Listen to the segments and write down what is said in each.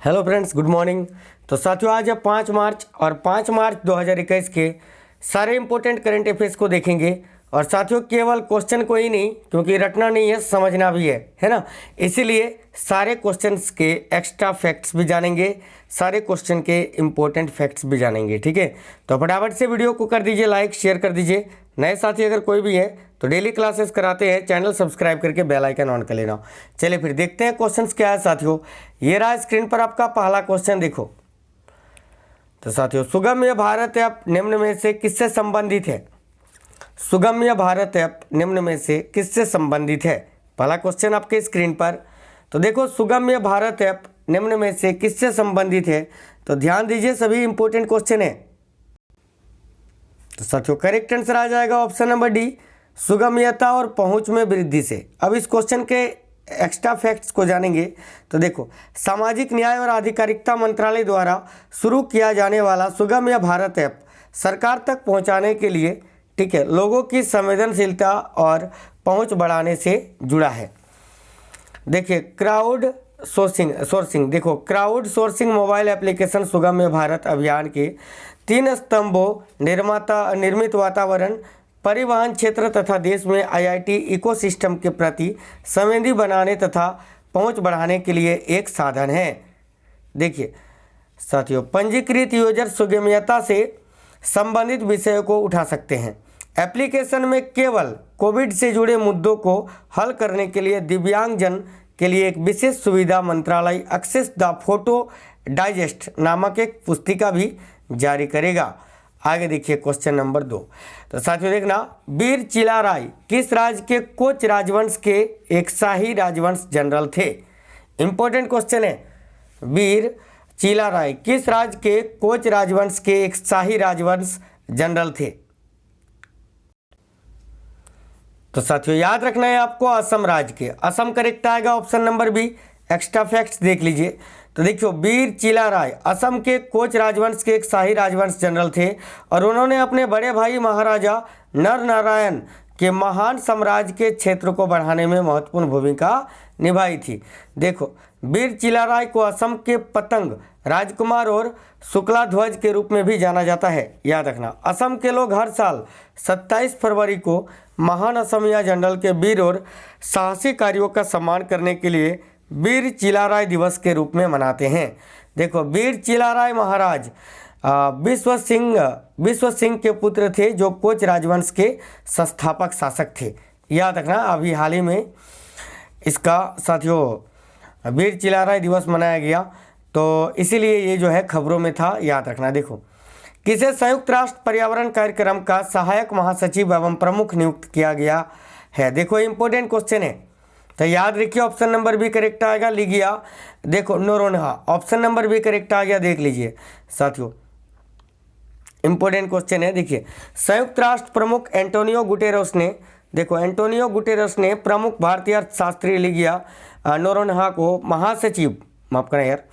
Hello friends, good morning. तो साथियों, आज है 5 मार्च और 5 मार्च 2021 के सारे इंपॉर्टेंट करंट अफेयर्स को देखेंगे। और साथियों, केवल क्वेश्चन को ही नहीं, क्योंकि रटना नहीं है, समझना भी है ना। इसीलिए सारे क्वेश्चंस के एक्स्ट्रा फैक्ट्स भी जानेंगे, सारे क्वेश्चन के इंपॉर्टेंट फैक्ट्स भी जानेंगे। ठीक है, तो फटाफट से वीडियो को कर दीजिए लाइक, शेयर कर दीजिए। नए साथी अगर कोई भी है तो डेली क्लासेस कराते हैं, चैनल सब्सक्राइब करके बेल आइकन ऑन कर लेना। चलिए फिर देखते हैं क्वेश्चंस क्या है साथियों। ये रहा स्क्रीन पर आपका पहला क्वेश्चन, देखो। तो साथियों, सुगम्य भारत ऐप निम्न में से किससे संबंधित है? सुगम्य भारत ऐप निम्न में से किससे संबंधित है? पहला क्वेश्चन आपके स्क्रीन पर। तो देखो, सुगम्य भारत ऐप निम्न में से किससे संबंधित है? तो ध्यान दीजिए, सभी इंपॉर्टेंट क्वेश्चन है। तो साथियों, करेक्ट आंसर आ जाएगा ऑप्शन नंबर डी, सुगम्यता और पहुंच में वृद्धि से। अब इस क्वेश्चन के एक्स्ट्रा फैक्ट्स को जानेंगे। तो देखो, सामाजिक न्याय और आधिकारिकता मंत्रालय द्वारा शुरू किया जाने वाला सुगम्य भारत ऐप सरकार तक पहुंचाने के लिए, ठीक है, लोगों की संवेदनशीलता और पहुंच बढ़ाने से जुड़ा है। देखिए, क्राउड सोर्सिंग देखो, क्राउड सोर्सिंग मोबाइल एप्लीकेशन सुगम्य भारत अभियान के 3 स्तंभों निर्मित वातावरण, परिवहन क्षेत्र तथा देश में आईआईटी इकोसिस्टम के प्रति संवेदी बनाने तथा पहुंच बढ़ाने के लिए एक साधन है। देखिए साथियों, पंजीकृत यूजर सुगम्यता से संबंधित विषयों को उठा सकते हैं। एप्लीकेशन में केवल कोविड से जुड़े मुद्दों को हल करने के लिए दिव्यांगजन के लिए एक विशेष सुविधा मंत्रालय एक्सेस द फोटो डाइजेस्ट नामक एक पुस्तिका भी जारी करेगा। आगे देखिए क्वेश्चन नंबर 2। तो साथियों देखना, वीर चिलाराय किस राज्य के कोच राजवंश के एक शाही राजवंश जनरल थे? इंपॉर्टेंट क्वेश्चन है। वीर चिलाराय किस राज्य के कोच राजवंश के एक शाही राजवंश जनरल थे? तो साथियों, याद रखना है आपको, असम राज्य के। असम करेक्ट आएगा option number B. Extra facts देख लीजिए। तो देखियो, वीर चिलाराय असम के कोच राजवंश के एक शाही राजवंश जनरल थे और उन्होंने अपने बड़े भाई महाराजा नरनारायण के महान साम्राज्य के क्षेत्र को बढ़ाने में महत्वपूर्ण भूमिका निभाई थी। देखो, वीर चिलाराय को असम के पतंग राजकुमार और शुक्ला ध्वज के रूप में भी जाना जाता है। याद रखना, असम के लोग हर साल 27 फरवरी को महान असमिया जनरल के वीर और साहसी कार्यों का सम्मान करने के लिए वीर चिलाराय दिवस के रूप में मनाते हैं। देखो, वीर चिलाराय महाराज विश्व सिंह के पुत्र थे, जो कोच राजवंश के संस्थापक शासक थे। याद रखना, अभी हाल ही में इसका साथियों वीर चिलाराय दिवस मनाया गया, तो इसीलिए ये जो है खबरों में था। याद रखना। देखो, किसे संयुक्त राष्ट्र पर्यावरण कार्यक्रम का सहायक महासचिव एवं प्रमुख नियुक्त किया गया है? देखो, इंपॉर्टेंट क्वेश्चन है, तो याद रखिए ऑप्शन नंबर बी करेक्ट आएगा, लिगिया। देखो, Noronha option number B correct आ गया, देख लीजिए साथियों, इंपॉर्टेंट क्वेश्चन है। देखिए, संयुक्त राष्ट्र प्रमुख एंटोनियो गुटेरेस ने, देखो एंटोनियो गुटेरेस ने प्रमुख भारतीय अर्थशास्त्री लिगिया नोरोन्हा को महासचिव, माफ करें यार,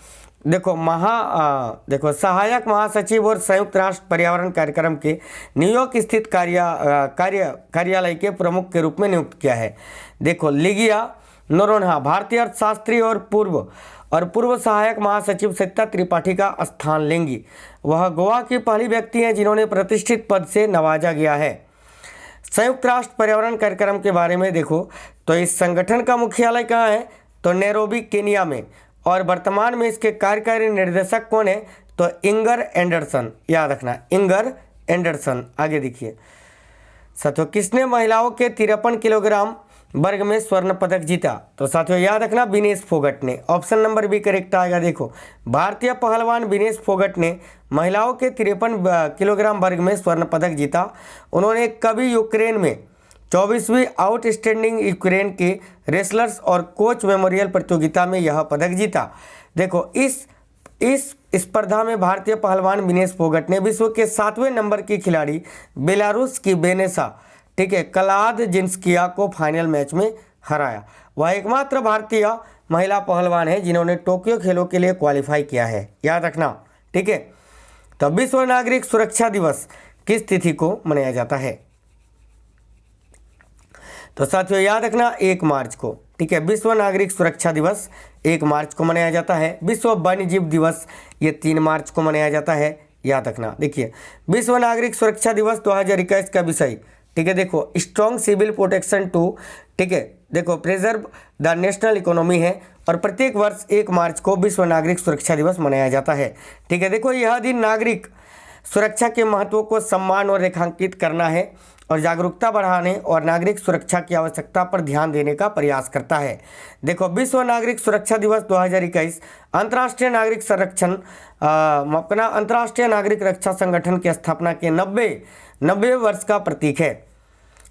देखो सहायक महासचिव और संयुक्त राष्ट्र पर्यावरण कार्यक्रम के न्यूयॉर्क स्थित कार्यालय के प्रमुख के रूप में नियुक्त किया है। देखो, लिगिया नोरोन्हा भारतीय अर्थशास्त्री और पूर्व सहायक महासचिव सत्या त्रिपाठी का स्थान लेंगी। वह गोवा की पहली व्यक्ति हैं जिन्होंने प्रतिष्ठित पद से नवाजा गया है। संयुक्त राष्ट्र पर्यावरण कार्यक्रम के बारे में देखो, तो इस संगठन का मुख्यालय कहाँ है? तो नैरोबी, केनिया में। और वर्तमान में इसके कार्यकारी निर्देशक कौन है? तो इंगर एंडरसन। याद रखना, इंगर एंडरसन। आगे देखिए साथियों, किसने महिलाओं के 53 किलोग्राम वर्ग में स्वर्ण पदक जीता? तो साथियों याद रखना, विनेश फोगट ने। ऑप्शन नंबर बी करेक्ट आएगा। देखो, भारतीय पहलवान विनेश फोगट ने महिलाओं के 53 किलोग्राम वर्ग में स्वर्ण पदक जीता। उन्होंने कभी यूक्रेन में 24वीं आउटस्टैंडिंग यूक्रेन के रेसलर्स और कोच मेमोरियल प्रतियोगिता में यह पदक जीता। देखो, इस स्पर्धा में भारतीय पहलवान विनेश फोगट ने विश्व के 7वें नंबर की खिलाड़ी बेलारूस की बेनेसा, ठीक है, कलादजिंस्किया को फाइनल मैच में हराया। वह एकमात्र भारतीय महिला पहलवान है जिन्होंने टोक्यो खेलों के लिए क्वालिफाई किया है। याद रखना, ठीक है। तो विश्व नागरिक सुरक्षा दिवस किस तिथि को मनाया जाता है? तो साथियों याद रखना 1 मार्च को, ठीक है, विश्व नागरिक सुरक्षा दिवस 1 मार्च को मनाया जाता है। विश्व वन्यजीव दिवस ये 3 मार्च को मनाया जाता है, याद रखना। देखिए विश्व नागरिक सुरक्षा दिवस 2021 का विषय, ठीक है, देखो स्ट्रॉन्ग सिविल प्रोटेक्शन टू, ठीक है, देखो प्रिजर्व द नेशनल इकोनॉमी है और प्रत्येक वर्ष 1 मार्च को विश्व नागरिक सुरक्षा दिवस मनाया जाता है, ठीक है। देखो यह दिन नागरिक सुरक्षा के महत्व को सम्मान और रेखांकित करना है और जागरूकता बढ़ाने और नागरिक सुरक्षा की आवश्यकता पर ध्यान देने का प्रयास करता है। देखो विश्व नागरिक सुरक्षा दिवस 2021 अंतर्राष्ट्रीय नागरिक संरक्षण अपना अंतर्राष्ट्रीय नागरिक रक्षा संगठन की स्थापना के 90वें वर्ष का प्रतीक है।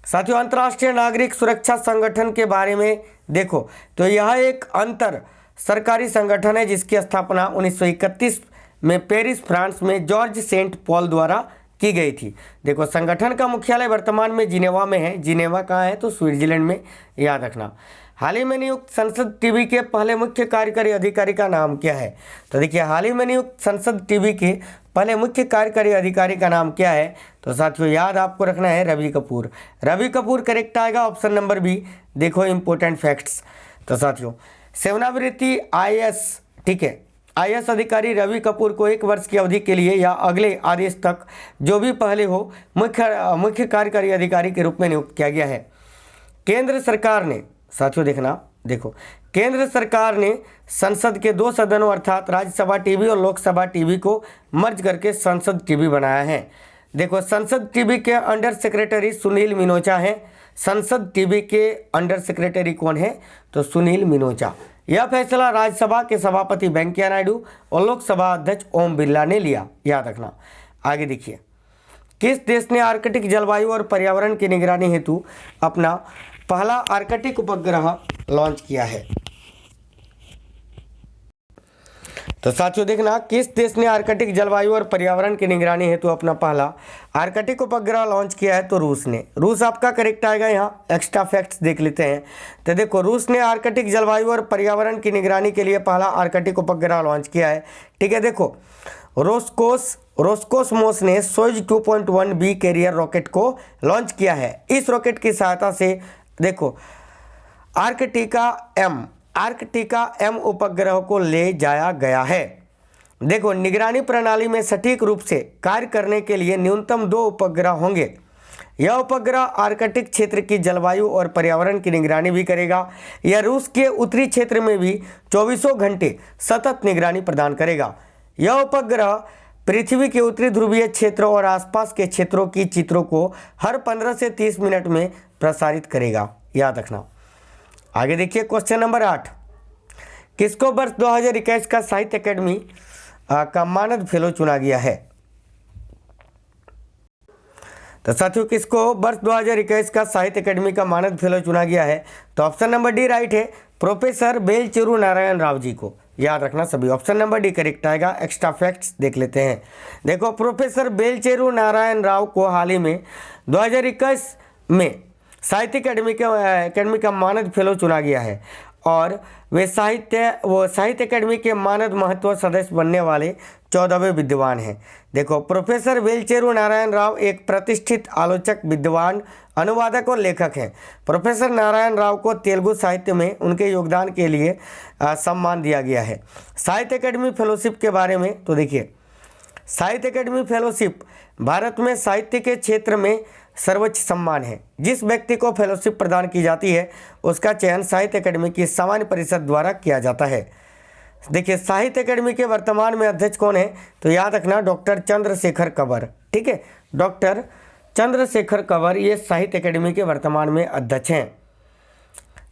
साथियों अंतर्राष्ट्रीय नागरिक सुरक्षा संगठन के बारे में देखो तो यह एक अंतर सरकारी संगठन है जिसकी स्थापना 1931 में पेरिस फ्रांस में जॉर्ज सेंट पॉल द्वारा की गई थी। देखो संगठन का मुख्यालय वर्तमान में जिनेवा में है। जिनेवा कहाँ है? तो स्विट्जरलैंड में, याद रखना। हाल ही में नियुक्त संसद टीवी के पहले मुख्य कार्यकारी अधिकारी का नाम क्या है? तो देखिए हाल ही में नियुक्त संसद टीवी के पहले मुख्य कार्यकारी अधिकारी का नाम क्या है? तो साथियों याद आपको रखना है रवि कपूर। रवि कपूर करेक्ट आएगा, ऑप्शन नंबर बी। देखो इंपॉर्टेंट फैक्ट्स। तो साथियों सेवानिवृत्ति IAS, ठीक है, IAS अधिकारी रवि कपूर को 1 वर्ष की अवधि के लिए या अगले आदेश तक जो भी पहले हो मुख्य कार्यकारी अधिकारी के रूप में नियुक्त किया गया है। केंद्र सरकार ने, साथियों देखना, देखो केंद्र सरकार ने संसद के 2 सदनों अर्थात राज्यसभा टीवी और लोकसभा टीवी को मर्ज करके संसद टीवी बनाया है। देखो संसद टीवी के अंडर सेक्रेटरी सुनील मिनोचा हैं। संसद टीवी के अंडर सेक्रेटरी कौन है? तो सुनील मिनोचा। यह फैसला राज्यसभा के सभापति वेंकैया नायडू और लोकसभा अध्यक्ष ओम बिरला ने लिया, याद रखना। आगे देखिए किस देश ने आर्कटिक जलवायु और पर्यावरण की निगरानी हेतु अपना पहला आर्कटिक उपग्रह लॉन्च किया है? तो साथियों देखना किस देश ने आर्कटिक जलवायु और पर्यावरण की निगरानी हेतु अपना पहला आर्कटिक उपग्रह लॉन्च किया है? तो रूस ने। रूस आपका करेक्ट आएगा। यहाँ एक्स्ट्रा फैक्ट्स देख लेते हैं। तो देखो रूस ने आर्कटिक जलवायु और पर्यावरण की निगरानी के लिए पहला आर्कटिक उपग्रह लॉन्च किया है, ठीक है। देखो रोस्कोसमोस ने सोयुज 2.1B कैरियर रॉकेट को लॉन्च किया है। इस रॉकेट की सहायता से देखो आर्कटिका M उपग्रह को ले जाया गया है। देखो निगरानी प्रणाली में सटीक रूप से कार्य करने के लिए न्यूनतम 2 उपग्रह होंगे। यह उपग्रह आर्कटिक क्षेत्र की जलवायु और पर्यावरण की निगरानी भी करेगा। यह रूस के उत्तरी क्षेत्र में भी 24 घंटे सतत निगरानी प्रदान करेगा। यह उपग्रह पृथ्वी के उत्तरी ध्रुवीय क्षेत्रों और आसपास के क्षेत्रों की चित्रों को हर 15 से 30 मिनट में प्रसारित करेगा, याद रखना। आगे देखिए क्वेश्चन नंबर 8। किसको वर्ष 2021 का साहित्य अकेडमी का मानद फेलो चुना गया है? तो साथियों किसको वर्ष 2021 का साहित्य अकेडमी का मानद फेलो चुना गया है? तो ऑप्शन नंबर डी राइट है, प्रोफेसर बेलचेरू नारायण राव जी को, याद रखना सभी। ऑप्शन नंबर डी करेक्ट आएगा। एक्स्ट्रा फैक्ट्स देख लेते हैं। देखो प्रोफेसर बेलचेरू नारायण राव को हाल ही में 2021 में साहित्य अकेडमी का मानद फेलो चुना गया है और वे साहित्य अकेडमी के मानद महत्व सदस्य बनने वाले 14वें विद्वान हैं। देखो प्रोफेसर बेलचेरू नारायण राव एक प्रतिष्ठित आलोचक, विद्वान, अनुवादक और लेखक हैं। प्रोफेसर नारायण राव को तेलुगु साहित्य में उनके योगदान के लिए सम्मान दिया गया है। साहित्य अकेडमी फेलोशिप के बारे में तो देखिए साहित्य अकेडमी फेलोशिप भारत में साहित्य के क्षेत्र में सर्वोच्च सम्मान है। जिस व्यक्ति को फेलोशिप प्रदान की जाती है उसका चयन साहित्य अकेडमी की सामान्य परिषद द्वारा किया जाता है। देखिए साहित्य अकेडमी के वर्तमान में अध्यक्ष कौन है? तो याद रखना डॉक्टर चंद्रशेखर कंवर, ठीक है। डॉक्टर चंद्रशेखर कंवर ये साहित्य अकेडमी के वर्तमान में अध्यक्ष हैं।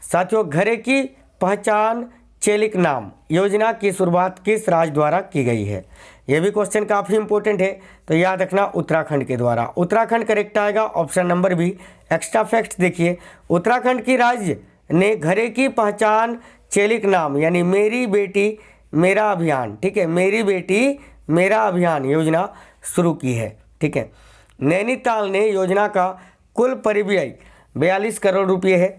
साथियों घरे की पहचान चेलिक नाम योजना की शुरुआत किस राज्य द्वारा की गई है? यह भी क्वेश्चन काफ़ी इंपॉर्टेंट है। तो याद रखना उत्तराखंड के द्वारा। उत्तराखंड करेक्ट आएगा। Option number B. Extra facts देखिए उत्तराखंड की राज्य ने घरे की पहचान चेलिक नाम यानी मेरी बेटी मेरा अभियान, ठीक है, मेरी बेटी मेरा अभियान योजना शुरू की है, ठीक है। नैनीताल ने योजना का कुल परिव्यय 42 करोड़ रुपये है।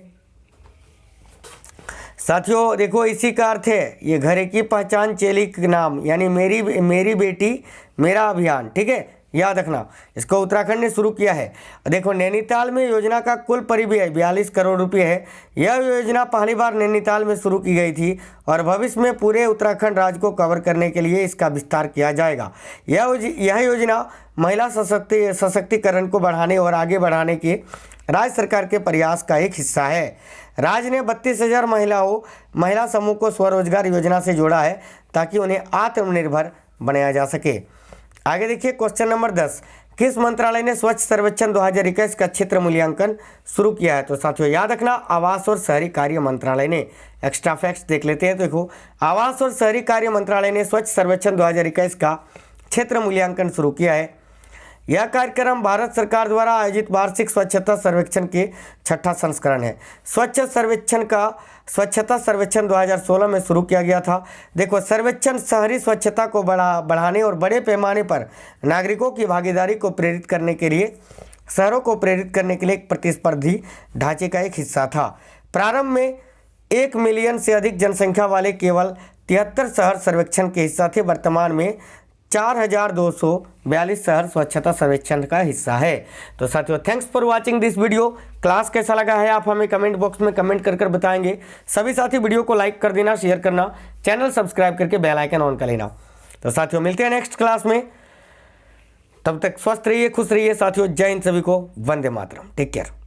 साथियों देखो इसी का अर्थ है ये घरे की पहचान चेलिक नाम यानी मेरी बेटी मेरा अभियान, ठीक है, याद रखना, इसको उत्तराखंड ने शुरू किया है। देखो नैनीताल में योजना का कुल परिव्यय 42 करोड़ रुपये है। यह योजना पहली बार नैनीताल में शुरू की गई थी और भविष्य में पूरे उत्तराखंड राज्य को कवर करने के लिए इसका विस्तार किया जाएगा। यह योजना महिला सशक्तिकरण को बढ़ाने और आगे बढ़ाने के राज्य सरकार के प्रयास का एक हिस्सा है। राज्य ने 32,000 महिला समूह को स्वरोजगार योजना से जोड़ा है ताकि उन्हें आत्मनिर्भर बनाया जा सके। आगे देखिए क्वेश्चन नंबर 10, किस मंत्रालय ने स्वच्छ सर्वेक्षण 2021 का क्षेत्र मूल्यांकन शुरू किया है? तो साथियों याद रखना, आवास और शहरी कार्य मंत्रालय ने। एक्स्ट्रा फैक्ट्स देख लेते हैं। देखो आवास और शहरी कार्य मंत्रालय ने स्वच्छ सर्वेक्षण 2021 का क्षेत्र मूल्यांकन शुरू किया है। यह कार्यक्रम भारत सरकार द्वारा आयोजित वार्षिक स्वच्छता सर्वेक्षण के 6ठा संस्करण है। स्वच्छता सर्वेक्षण 2016 में शुरू किया गया था। देखो सर्वेक्षण शहरी स्वच्छता को बढ़ाने और बड़े पैमाने पर नागरिकों की भागीदारी को प्रेरित करने के लिए एक प्रतिस्पर्धी ढांचे का एक हिस्सा था। प्रारंभ में 1 मिलियन से अधिक जनसंख्या वाले केवल 73 शहर सर्वेक्षण के हिस्सा थे। वर्तमान में 4,242 शहर स्वच्छता सर्वेक्षण का हिस्सा है। तो साथियों thanks for watching this video. Class कैसा लगा है आप हमें कमेंट बॉक्स में कमेंट कर बताएंगे। सभी साथी वीडियो को लाइक कर देना, शेयर करना, चैनल सब्सक्राइब करके बेल आइकन ऑन कर लेना। तो साथियों मिलते हैं नेक्स्ट क्लास में, तब तक स्वस्थ रहिए, खुश रहिए साथियों। जय हिंद सभी को, वंदे मातरम, टेक केयर।